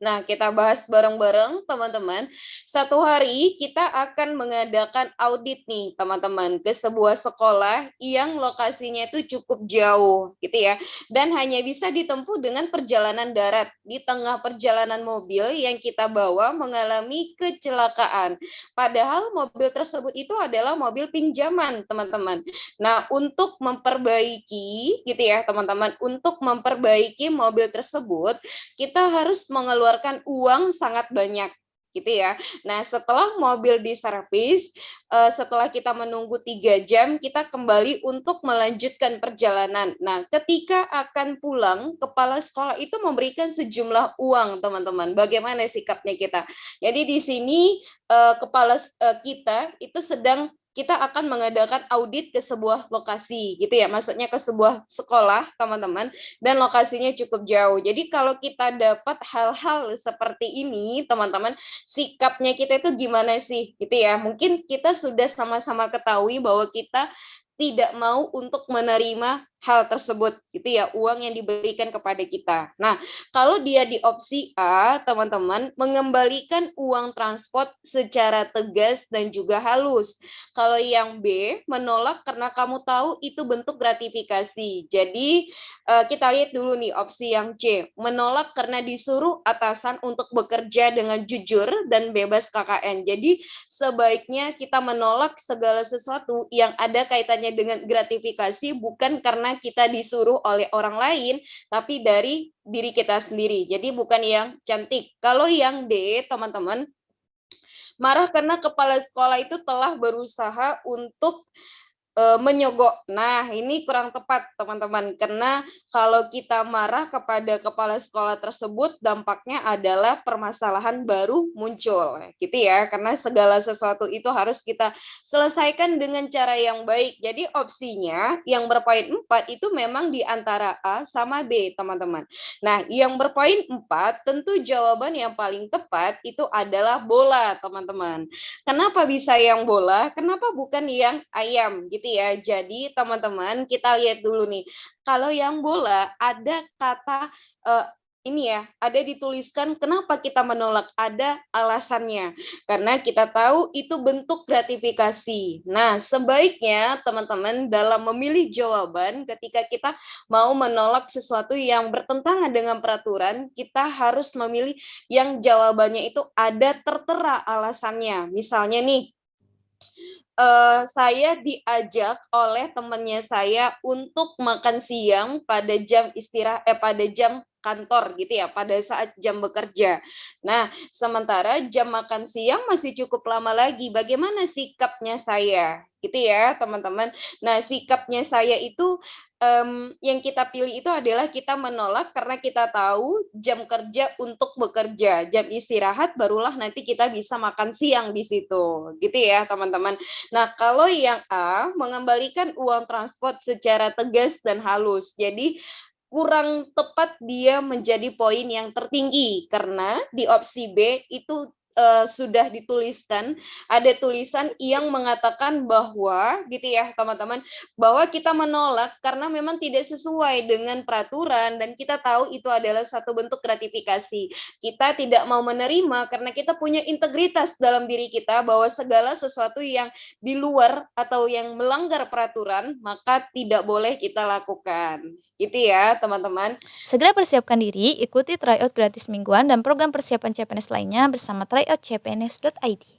Nah, kita bahas bareng-bareng teman-teman. Satu hari kita akan mengadakan audit nih teman-teman ke sebuah sekolah yang lokasinya itu cukup jauh gitu ya. Dan hanya bisa ditempuh dengan perjalanan darat. Di tengah perjalanan mobil yang kita bawa mengalami kecelakaan. Padahal mobil tersebut itu adalah mobil pinjaman teman-teman. Nah, untuk memperbaiki gitu ya teman-teman, untuk memperbaiki mobil tersebut kita harus mengeluarkan uang sangat banyak gitu ya. Nah, setelah mobil diservis, setelah kita menunggu 3 jam, kita kembali untuk melanjutkan perjalanan. Nah, ketika akan pulang, kepala sekolah itu memberikan sejumlah uang, teman-teman. Bagaimana sikapnya kita? Jadi di sini kepala kita itu sedang kita akan mengadakan audit ke sebuah lokasi gitu ya, maksudnya ke sebuah sekolah teman-teman, dan lokasinya cukup jauh. Jadi kalau kita dapat hal-hal seperti ini, teman-teman, sikapnya kita itu gimana sih, gitu ya? Mungkin kita sudah sama-sama ketahui bahwa kita tidak mau untuk menerima hal tersebut, gitu ya, uang yang diberikan kepada kita. Nah, kalau dia di opsi A, teman-teman, mengembalikan uang transport secara tegas dan juga halus. Kalau yang B, menolak karena kamu tahu itu bentuk gratifikasi. Jadi, kita lihat dulu nih opsi yang C, menolak karena disuruh atasan untuk bekerja dengan jujur dan bebas KKN. Jadi sebaiknya kita menolak segala sesuatu yang ada kaitannya dengan gratifikasi bukan karena kita disuruh oleh orang lain, tapi dari diri kita sendiri. Jadi bukan yang cantik. Kalau yang D, teman-teman, marah karena kepala sekolah itu telah berusaha untuk menyogok. Nah, ini kurang tepat, teman-teman, karena kalau kita marah kepada kepala sekolah tersebut, dampaknya adalah permasalahan baru muncul, gitu ya, karena segala sesuatu itu harus kita selesaikan dengan cara yang baik. Jadi opsinya yang berpoin 4 itu memang di antara A sama B, teman-teman. Nah, yang berpoin 4 tentu jawaban yang paling tepat itu adalah bola, teman-teman. Kenapa bisa yang bola? Kenapa bukan yang ayam gitu ya? Jadi teman-teman kita lihat dulu nih. Kalau yang bola ada kata ini ya, ada dituliskan kenapa kita menolak, ada alasannya. Karena kita tahu itu bentuk gratifikasi. Nah, sebaiknya teman-teman dalam memilih jawaban ketika kita mau menolak sesuatu yang bertentangan dengan peraturan, kita harus memilih yang jawabannya itu ada tertera alasannya. Misalnya nih, saya diajak oleh temannya saya untuk makan siang pada jam pada jam kantor gitu ya, pada saat jam bekerja. Nah, sementara jam makan siang masih cukup lama lagi. Bagaimana sikapnya saya? Gitu ya, teman-teman. Nah, sikapnya saya itu yang kita pilih itu adalah kita menolak karena kita tahu jam kerja untuk bekerja, jam istirahat barulah nanti kita bisa makan siang di situ. Gitu ya, teman-teman. Nah, kalau yang A, mengembalikan uang transport secara tegas dan halus. Jadi, kurang tepat dia menjadi poin yang tertinggi karena di opsi B itu sudah dituliskan ada tulisan yang mengatakan bahwa gitu ya teman-teman bahwa kita menolak karena memang tidak sesuai dengan peraturan dan kita tahu itu adalah satu bentuk gratifikasi. Kita tidak mau menerima karena kita punya integritas dalam diri kita bahwa segala sesuatu yang di luar atau yang melanggar peraturan maka tidak boleh kita lakukan. Gitu ya, teman-teman. Segera persiapkan diri, ikuti tryout gratis mingguan dan program persiapan CPNS lainnya bersama tryout cpns.id.